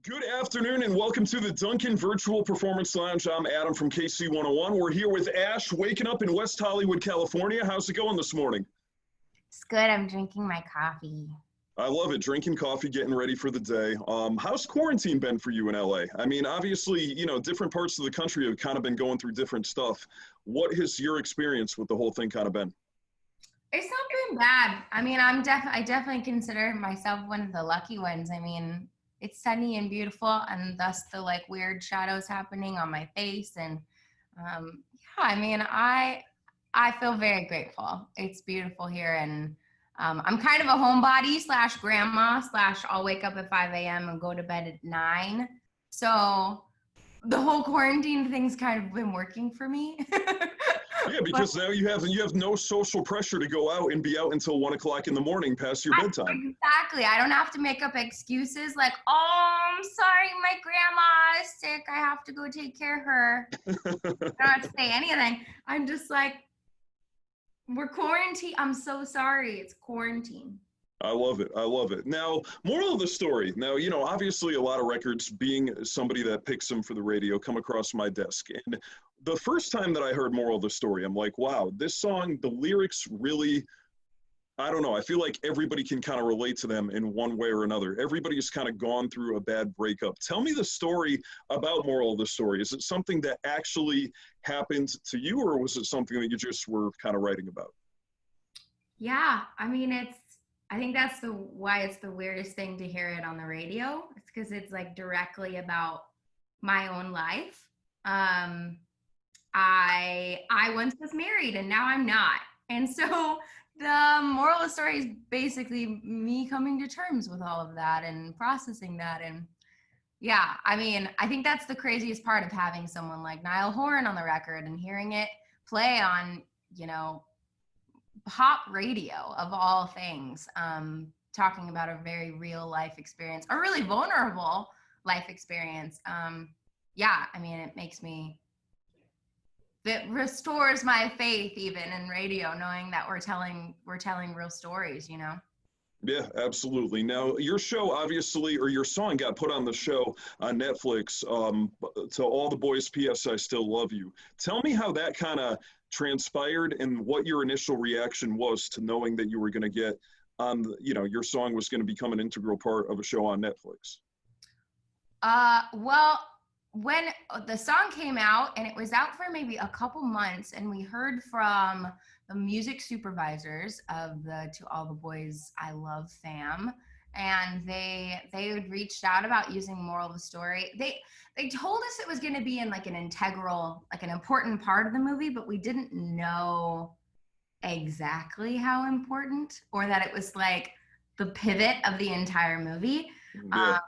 Good afternoon and welcome to the Duncan Virtual Performance Lounge. I'm Adam from KC 101. We're here with Ash, waking up in West Hollywood, California. How's it going this morning? It's good. I'm drinking my coffee. I love it. Drinking coffee, getting ready for the day. How's quarantine been for you in LA? I mean, obviously, different parts of the country have kind of been going through different stuff. What has your experience with the whole thing kind of been? It's not been bad. I mean, I definitely consider myself one of the lucky ones. I mean, it's sunny and beautiful, and thus the weird shadows happening on my face. And I mean, I feel very grateful. It's beautiful here, and I'm kind of a homebody slash grandma slash I'll wake up at 5 a.m. and go to bed at 9. So the whole quarantine thing's kind of been working for me. Yeah, because now you have no social pressure to go out and be out until 1 o'clock in the morning past your bedtime. Exactly. I don't have to make up excuses like, oh, I'm sorry, my grandma is sick. I have to go take care of her. I don't have to say anything. I'm just like, we're quarantined. I'm so sorry. It's quarantine. I love it. I love it. Now, moral of the story. Now, obviously a lot of records, being somebody that picks them for the radio, come across my desk. And the first time that I heard moral of the story, I'm like, wow, this song, the lyrics really, I don't know. I feel like everybody can kind of relate to them in one way or another. Everybody's kind of gone through a bad breakup. Tell me the story about moral of the story. Is it something that actually happened to you, or was it something that you just were kind of writing about? Yeah. I mean, I think that's why it's the weirdest thing to hear it on the radio. It's because it's directly about my own life. I once was married and now I'm not. And so the moral of the story is basically me coming to terms with all of that and processing that. And yeah, I mean, I think that's the craziest part of having someone like Niall Horan on the record and hearing it play on, pop radio of all things, talking about a very real life experience, a really vulnerable life experience. Yeah, I mean, it restores my faith even in radio, knowing that we're telling real stories, Yeah, absolutely. Now, your show, obviously, or your song got put on the show on Netflix, to All the Boys, P.S. I Still Love You. Tell me how that kind of transpired and what your initial reaction was to knowing that you were going to get on, your song was going to become an integral part of a show on Netflix. Well, when the song came out, and it was out for maybe a couple months, and we heard from the music supervisors of the To All the Boys I Love fam, and they had reached out about using moral of the story. They told us it was going to be in an integral, an important part of the movie, but we didn't know exactly how important, or that it was the pivot of the entire movie. Yeah.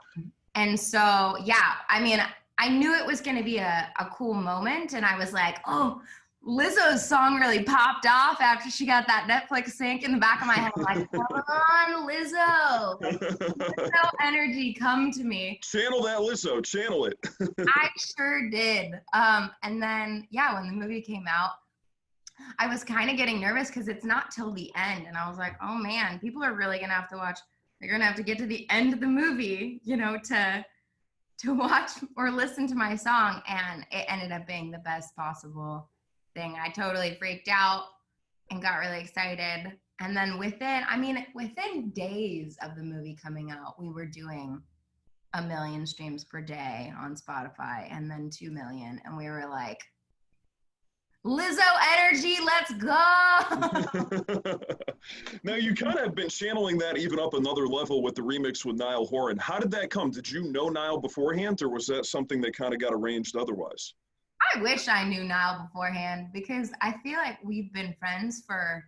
And so, yeah, I mean, I knew it was going to be a cool moment, and I was like, oh, Lizzo's song really popped off after she got that Netflix sync in the back of my head. I'm like, come on, Lizzo. Lizzo energy, come to me. Channel that Lizzo, channel it. I sure did. And then, yeah, when the movie came out, I was kind of getting nervous because it's not till the end. And I was like, oh man, people are really going to have to watch. They're going to have to get to the end of the movie, to watch or listen to my song. And it ended up being the best possible thing. I totally freaked out and got really excited. And then within days of the movie coming out, we were doing 1 million streams per day on Spotify, and then 2 million. And we were like, Lizzo energy, let's go. Now, you kind of have been channeling that even up another level with the remix with Niall Horan. How did that come? Did you know Niall beforehand, or was that something that kind of got arranged otherwise? I wish I knew Niall beforehand, because I feel like we've been friends for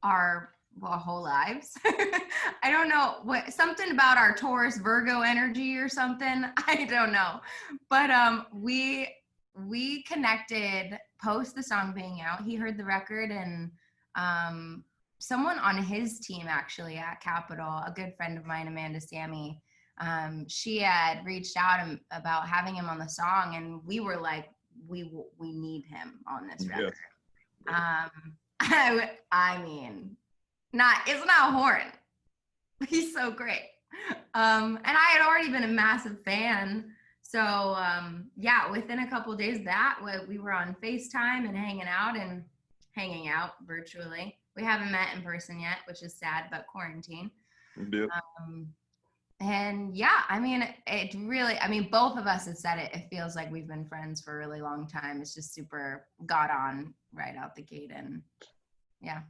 our whole lives. I don't know, something about our Taurus Virgo energy or something. I don't know. But we connected post the song being out. He heard the record, and someone on his team actually at Capitol, a good friend of mine, Amanda Sammy, she had reached out about having him on the song, and we were like, we need him on this record. Yeah. I mean, it's not Horan. He's so great. And I had already been a massive fan. So yeah, within a couple of days we were on FaceTime and hanging out virtually. We haven't met in person yet, which is sad, but quarantine. Yep. Um, and yeah, I mean, it really, I mean, both of us have said it. It feels like we've been friends for a really long time. It's just super got on right out the gate. And yeah.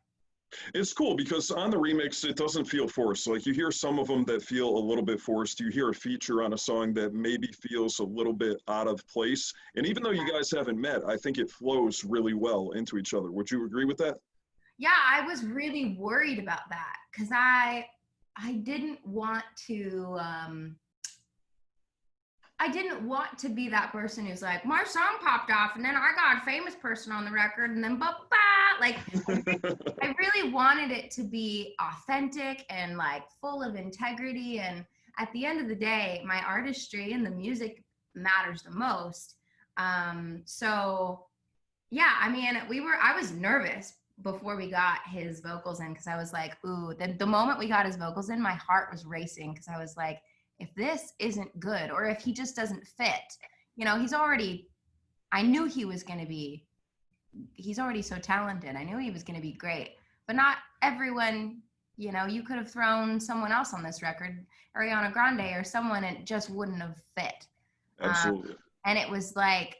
It's cool because on the remix, it doesn't feel forced. Like you hear some of them that feel a little bit forced. You hear a feature on a song that maybe feels a little bit out of place. And even though you guys haven't met, I think it flows really well into each other. Would you agree with that? Yeah, I was really worried about that because I didn't want to I didn't want to be that person who's like, my song popped off and then I got a famous person on the record and then ba like I really wanted it to be authentic and like full of integrity. And at the end of the day, my artistry and the music matters the most. So yeah, I mean, I was nervous before we got his vocals in because I was like, ooh, the moment we got his vocals in, my heart was racing because I was like, if this isn't good or if he just doesn't fit, I knew he's already so talented. I knew he was going to be great, but not everyone, you could have thrown someone else on this record, Ariana Grande or someone, and it just wouldn't have fit. Absolutely. And it was like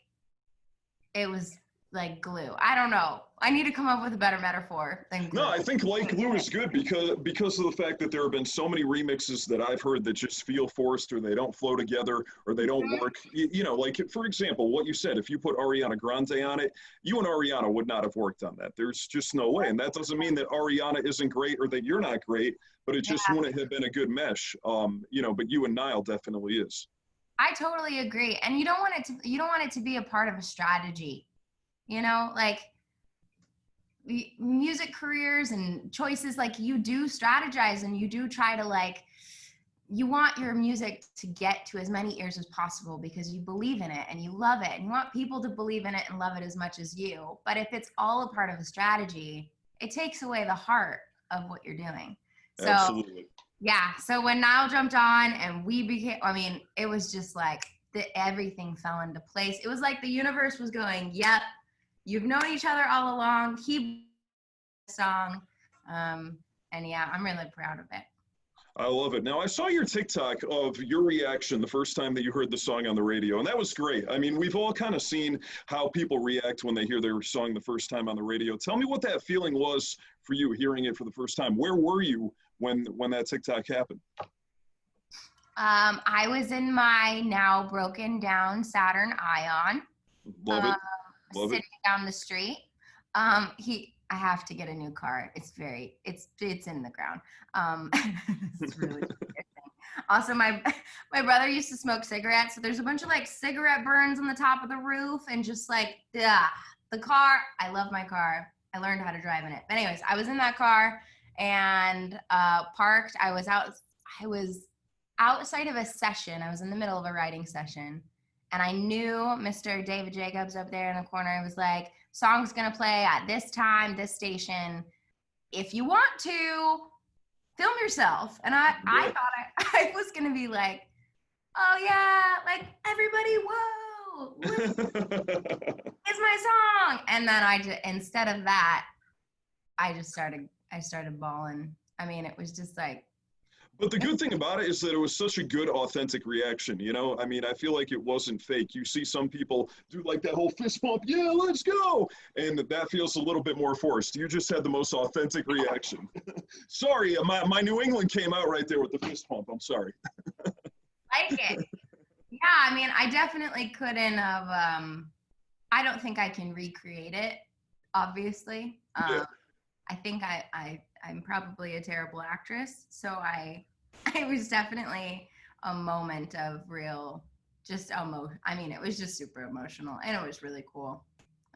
glue. I don't know. I need to come up with a better metaphor than glue. No, I think like glue is good because of the fact that there have been so many remixes that I've heard that just feel forced or they don't flow together or they don't work. Like for example, what you said, if you put Ariana Grande on it, you and Ariana would not have worked on that. There's just no way. And that doesn't mean that Ariana isn't great or that you're not great, but it just wouldn't have been a good mesh. But you and Niall definitely is. I totally agree. And you don't want it to be a part of a strategy. Like music careers and choices, like you do strategize and you do try to you want your music to get to as many ears as possible because you believe in it and you love it and you want people to believe in it and love it as much as you. But if it's all a part of a strategy, it takes away the heart of what you're doing. So, absolutely. Yeah. So when Niall jumped on and we became, it was just like everything fell into place. It was like the universe was going, yep, you've known each other all along. He song. And yeah, I'm really proud of it. I love it. Now, I saw your TikTok of your reaction the first time that you heard the song on the radio, and that was great. I mean, we've all kind of seen how people react when they hear their song the first time on the radio. Tell me what that feeling was for you hearing it for the first time. Where were you when that TikTok happened? I was in my now broken down Saturn Ion. Love it. Love sitting down the street. I have to get a new car. It's in the ground. It's really interesting. Also, my brother used to smoke cigarettes, so there's a bunch of cigarette burns on the top of the roof, and just the car. I love my car. I learned how to drive in it. But anyways, I was in that car and parked. I was outside of a session. I was in the middle of a writing session. And I knew Mr. David Jacobs up there in the corner was like, song's going to play at this time, this station. If you want to, film yourself. And I thought I was going to be like, oh, yeah, everybody, whoa, it's my song. And then instead of that, I started bawling. It was just But the good thing about it is that it was such a good, authentic reaction, I feel like it wasn't fake. You see some people do that whole fist pump, yeah, let's go. And that feels a little bit more forced. You just had the most authentic reaction. Sorry, my New England came out right there with the fist pump. I'm sorry. Like it. Yeah, I definitely couldn't have, I don't think I can recreate it, obviously. Yeah. I think I'm probably a terrible actress. So it was definitely a moment of real, just it was just super emotional and it was really cool.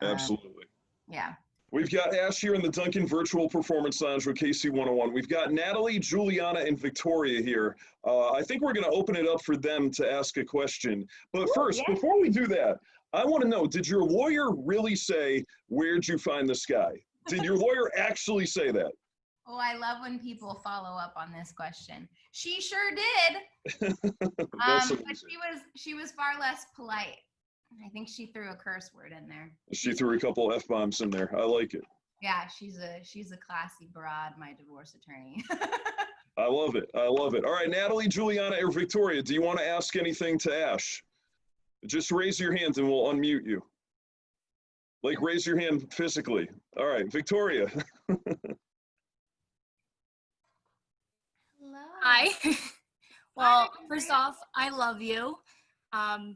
Absolutely. Yeah. We've got Ashe here in the Duncan Virtual Performance Lounge with KC 101. We've got Natalie, Juliana, and Victoria here. I think we're going to open it up for them to ask a question. But first, before we do that, I want to know, did your lawyer really say, where'd you find this guy? Did your lawyer actually say that? Oh, I love when people follow up on this question. She sure did. That's But amazing. she was far less polite. I think she threw a curse word in there. She threw a couple F-bombs in there. I like it. Yeah, she's a classy broad, my divorce attorney. I love it. I love it. All right, Natalie, Juliana, or Victoria, do you want to ask anything to Ashe? Just raise your hand and we'll unmute you. Like, raise your hand physically. All right, Victoria. Hello. Hi. Well, Hi, first Victoria. off, I love you. I love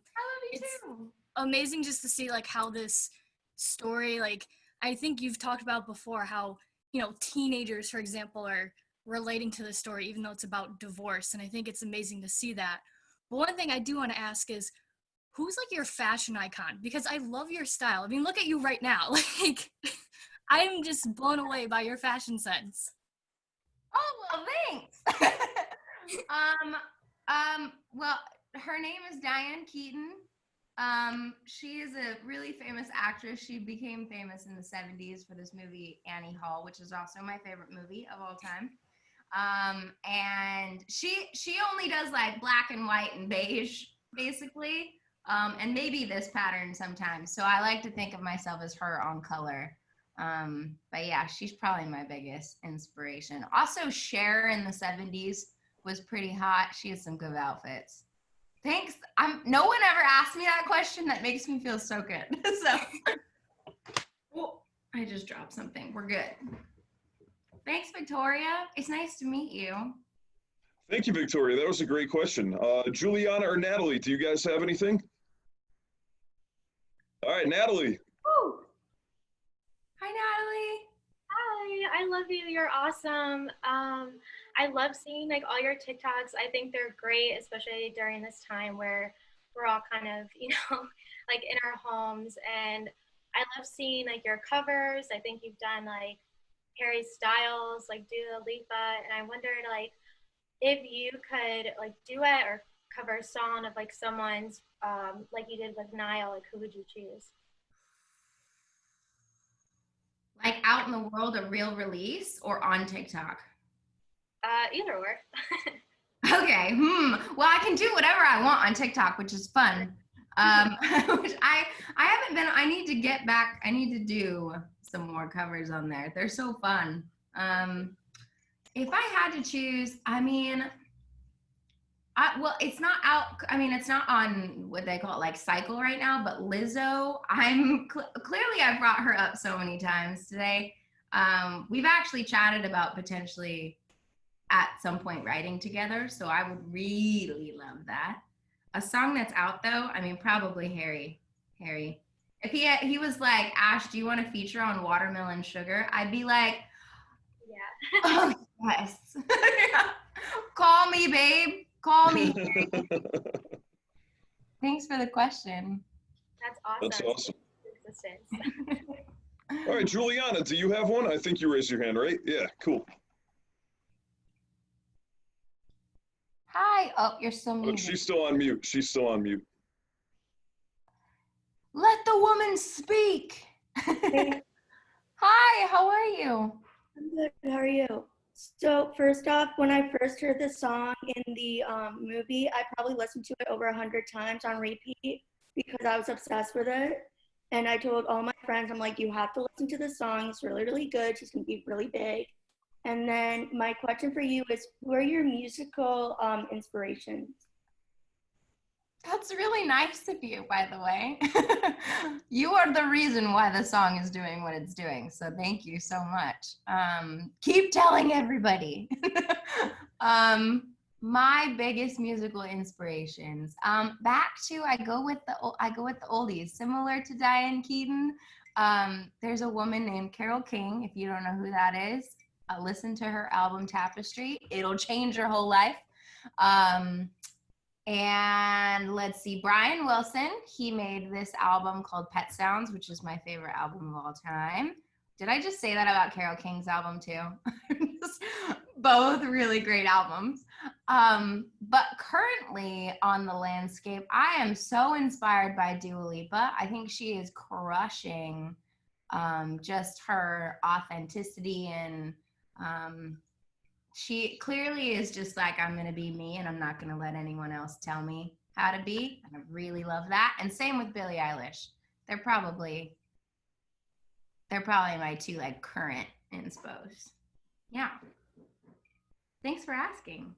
you It's too. amazing just to see like how this story, like I think you've talked about before how, teenagers, for example, are relating to the story, even though it's about divorce. And I think it's amazing to see that. But one thing I do want to ask is, who's like your fashion icon? Because I love your style. I mean, look at you right now. Like, I'm just blown away by your fashion sense. Oh, well, thanks. Well, her name is Diane Keaton. She is a really famous actress. She became famous in the 70s for this movie Annie Hall, which is also my favorite movie of all time. And she only does like black and white and beige, basically. And maybe this pattern sometimes. So I like to think of myself as her on color. But yeah, she's probably my biggest inspiration. Also, Cher in the 70s was pretty hot. She has some good outfits. Thanks. No one ever asked me that question. That makes me feel so good. So, oh, I just dropped something. We're good. Thanks, Victoria. It's nice to meet you. Thank you, Victoria. That was a great question. Juliana or Natalie, do you guys have anything? All right, Natalie. Woo. Hi, Natalie. Hi, I love you. You're awesome. I love seeing like all your TikToks. I think they're great, especially during this time where we're all kind of, like in our homes. And I love seeing like your covers. I think you've done like Harry Styles, like Dua Lipa, and I wondered like if you could like duet or cover a song of like someone's, like you did with Niall. Like who would you choose? Like out in the world, a real release or on TikTok? Either or. Okay. Well, I can do whatever I want on TikTok, which is fun. Which I haven't been. I need to get back. I need to do some more covers on there. They're so fun. If I had to choose, well, it's not out. I mean, it's not on what they call it, like Cycle right now. But Lizzo, clearly I've brought her up so many times today. We've actually chatted about potentially at some point writing together. So I would really love that. A song that's out though, probably Harry. Harry. If he was like, Ashe, do you want to feature on Watermelon Sugar? I'd be like, Yeah. oh yes. Call me, babe. Call me. Thanks for the question. That's awesome. That's awesome. Existence. All right, Juliana, do you have one? I think you raised your hand, right? Yeah, cool. Hi. Oh, you're still Oh, muted. she's still on mute. She's still on mute. Let the woman speak. Hi, how are you? I'm good. How are you? So first off, when I first heard the song in the movie, I probably listened to it over 100 times on repeat because I was obsessed with it. And I told all my friends, I'm like, you have to listen to this song. It's really, really good. She's going to be really big. And then my question for you is, who are your musical inspirations? That's really nice of you, by the way. You are the reason why the song is doing what it's doing. So thank you so much. Keep telling everybody. My biggest musical inspirations. Back to I go with the oldies, similar to Diane Keaton. There's a woman named Carole King. If you don't know who that is, listen to her album Tapestry. It'll change your whole life. And let's see, Brian Wilson, he made this album called Pet Sounds, which is my favorite album of all time. Did I just say that about Carole King's album too? Both really great albums. But currently on the landscape, I am so inspired by Dua Lipa. I think she is crushing just her authenticity and She clearly is just like, I'm going to be me and I'm not going to let anyone else tell me how to be. And I really love that. And same with Billie Eilish. They're probably my two like current inspos. Yeah. Thanks for asking.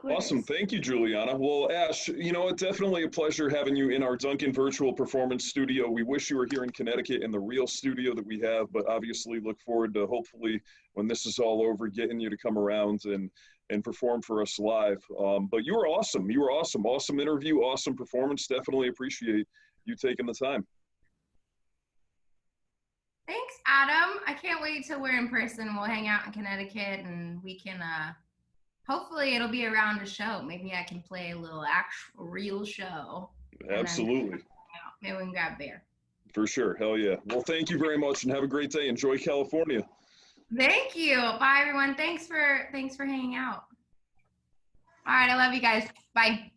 Awesome. Thank you, Juliana. Well, Ashe, you know, it's definitely a pleasure having you in our Duncan Virtual Performance Studio. We wish you were here in Connecticut in the real studio that we have, but obviously look forward to hopefully when this is all over, getting you to come around and perform for us live. But you were awesome. You were awesome. Awesome interview, awesome performance. Definitely appreciate you taking the time. Thanks, Adam. I can't wait till we're in person. We'll hang out in Connecticut and we can hopefully it'll be around a show. Maybe I can play a little actual real show. Absolutely. Maybe we can grab beer. For sure. Hell yeah. Well, thank you very much and have a great day. Enjoy California. Thank you. Bye everyone. Thanks for hanging out. All right, I love you guys. Bye.